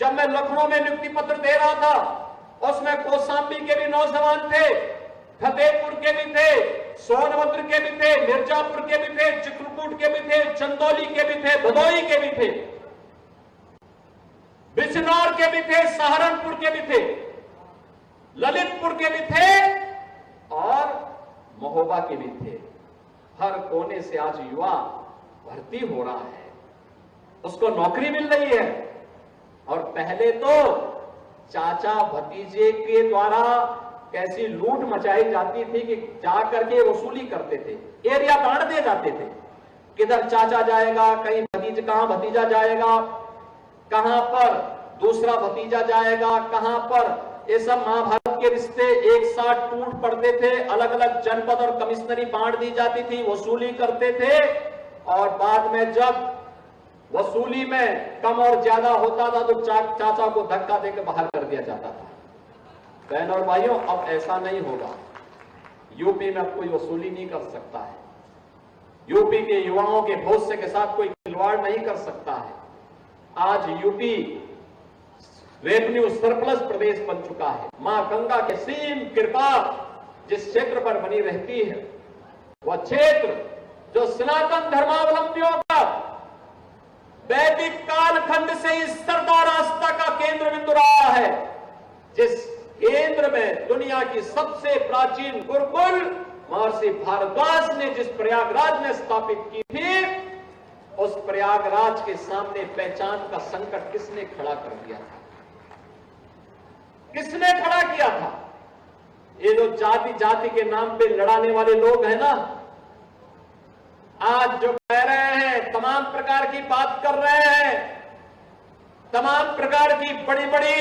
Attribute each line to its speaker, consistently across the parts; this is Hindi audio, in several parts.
Speaker 1: जब मैं लखनऊ में नियुक्ति पत्र दे रहा था उसमें कौशाम्बी के भी नौजवान थे, फतेहपुर के भी थे, सोनभद्र के भी थे, मिर्जापुर के भी थे, चित्रकूट के भी थे, चंदौली के भी थे, भदोही के भी थे, बिजनौर के भी थे, सहारनपुर के भी थे, ललितपुर के भी थे और महोबा के भी थे। हर कोने से आज युवा भर्ती हो रहा है, उसको नौकरी मिल रही है। और पहले तो चाचा भतीजे के द्वारा कैसी लूट मचाई जाती थी कि जाकर के वसूली करते थे, एरिया बांट दिए जाते थे, किधर चाचा जाएगा, कहीं कहां भतीजा जाएगा, कहां पर दूसरा भतीजा जाएगा, कहां पर। ये सब महाभारत के रिश्ते एक साथ टूट पड़ते थे, अलग अलग जनपद और कमिश्नरी बांट दी जाती थी, वसूली करते थे और बाद में जब वसूली में कम और ज्यादा होता था तो चाचा को धक्का देकर बाहर कर दिया जाता था। बहन और भाइयों, अब ऐसा नहीं होगा। यूपी में अब कोई वसूली नहीं कर सकता है, यूपी के युवाओं के भविष्य के साथ कोई खिलवाड़ नहीं कर सकता है। आज यूपी रेवेन्यू सरप्लस प्रदेश बन चुका है। मां गंगा के सीम कृपा जिस क्षेत्र पर बनी रहती है, वह क्षेत्र जो सनातन धर्मावलंबियों का वैदिक कालखंड से इस सरदार आस्था का केंद्र बिंदु रहा है, जिस केंद्र में दुनिया की सबसे प्राचीन गुरुकुल महर्षि भारद्वाज ने जिस प्रयागराज में स्थापित की थी, उस प्रयागराज के सामने पहचान का संकट किसने खड़ा कर दिया था? किसने खड़ा किया था? ये जो जाति जाति के नाम पे लड़ाने वाले लोग हैं ना, आज जो कह रहे हैं, तमाम प्रकार की बात कर रहे हैं, तमाम प्रकार की बड़ी बड़ी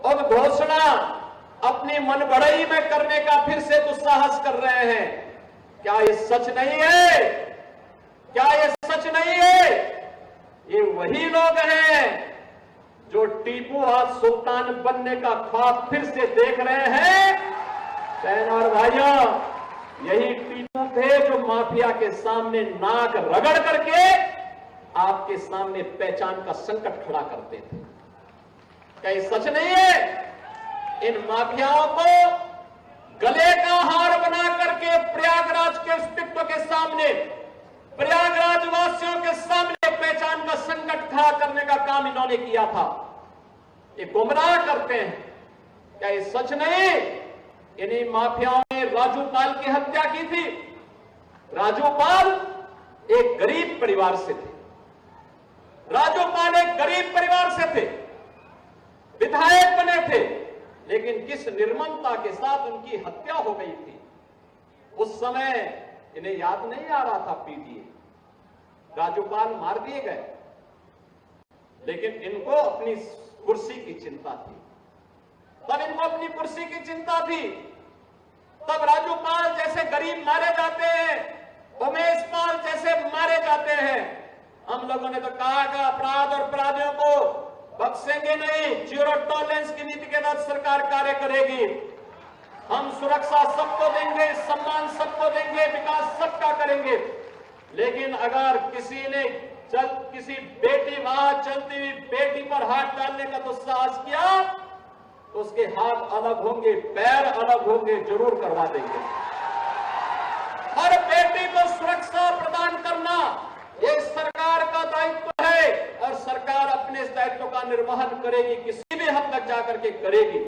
Speaker 1: उद्घोषणा अपनी मनबड़ई में करने का फिर से दुस्साहस कर रहे हैं। क्या ये सच नहीं है? क्या ये सच नहीं है? ये वही लोग हैं जो टीपू आज सुल्तान बनने का ख्वाब फिर से देख रहे हैं। बहन और भाइयों, यही टीपू थे जो माफिया के सामने नाक रगड़ करके आपके सामने पहचान का संकट खड़ा करते थे। क्या ये सच नहीं है? इन माफियाओं को गले का हार बना करके प्रयागराज के अस्तित्व के सामने, प्रयागराज वासियों के सामने पहचान का संकट खड़ा करने का काम इन्होंने किया था। ये गुमराह करते हैं। क्या ये सच नहीं? इन्हीं माफियाओं ने राजूपाल की हत्या की थी। राजूपाल एक गरीब परिवार से थे, राजूपाल एक गरीब परिवार से थे, विधायक बने थे, लेकिन किस निर्ममता के साथ उनकी हत्या हो गई थी। उस समय इन्हें याद नहीं आ रहा था पीटीए, राजूपाल मार दिए गए, लेकिन इनको अपनी कुर्सी की चिंता थी। तब इनको अपनी कुर्सी की चिंता थी। तब राजूपाल जैसे गरीब मारे जाते हैं, उमेश पाल जैसे मारे जाते हैं। हम लोगों ने तो कहा कि अपराध और अपराधियों को बख्शेंगे नहीं, जीरो टॉलरेंस की नीति के तहत सरकार कार्य करेगी। हम सुरक्षा सबको देंगे, सम्मान सबको देंगे, विकास सबका करेंगे। लेकिन अगर किसी ने किसी बेटी वहां चलती हुई बेटी पर हाथ डालने का दुस्साहस किया तो उसके हाथ अलग होंगे, पैर अलग होंगे, जरूर करवा देंगे। हर बेटी को सुरक्षा प्रदान करना ये सरकार का दायित्व है और सरकार अपने इस दायित्व का निर्वहन करेगी, किसी भी हद तक जाकर के करेगी।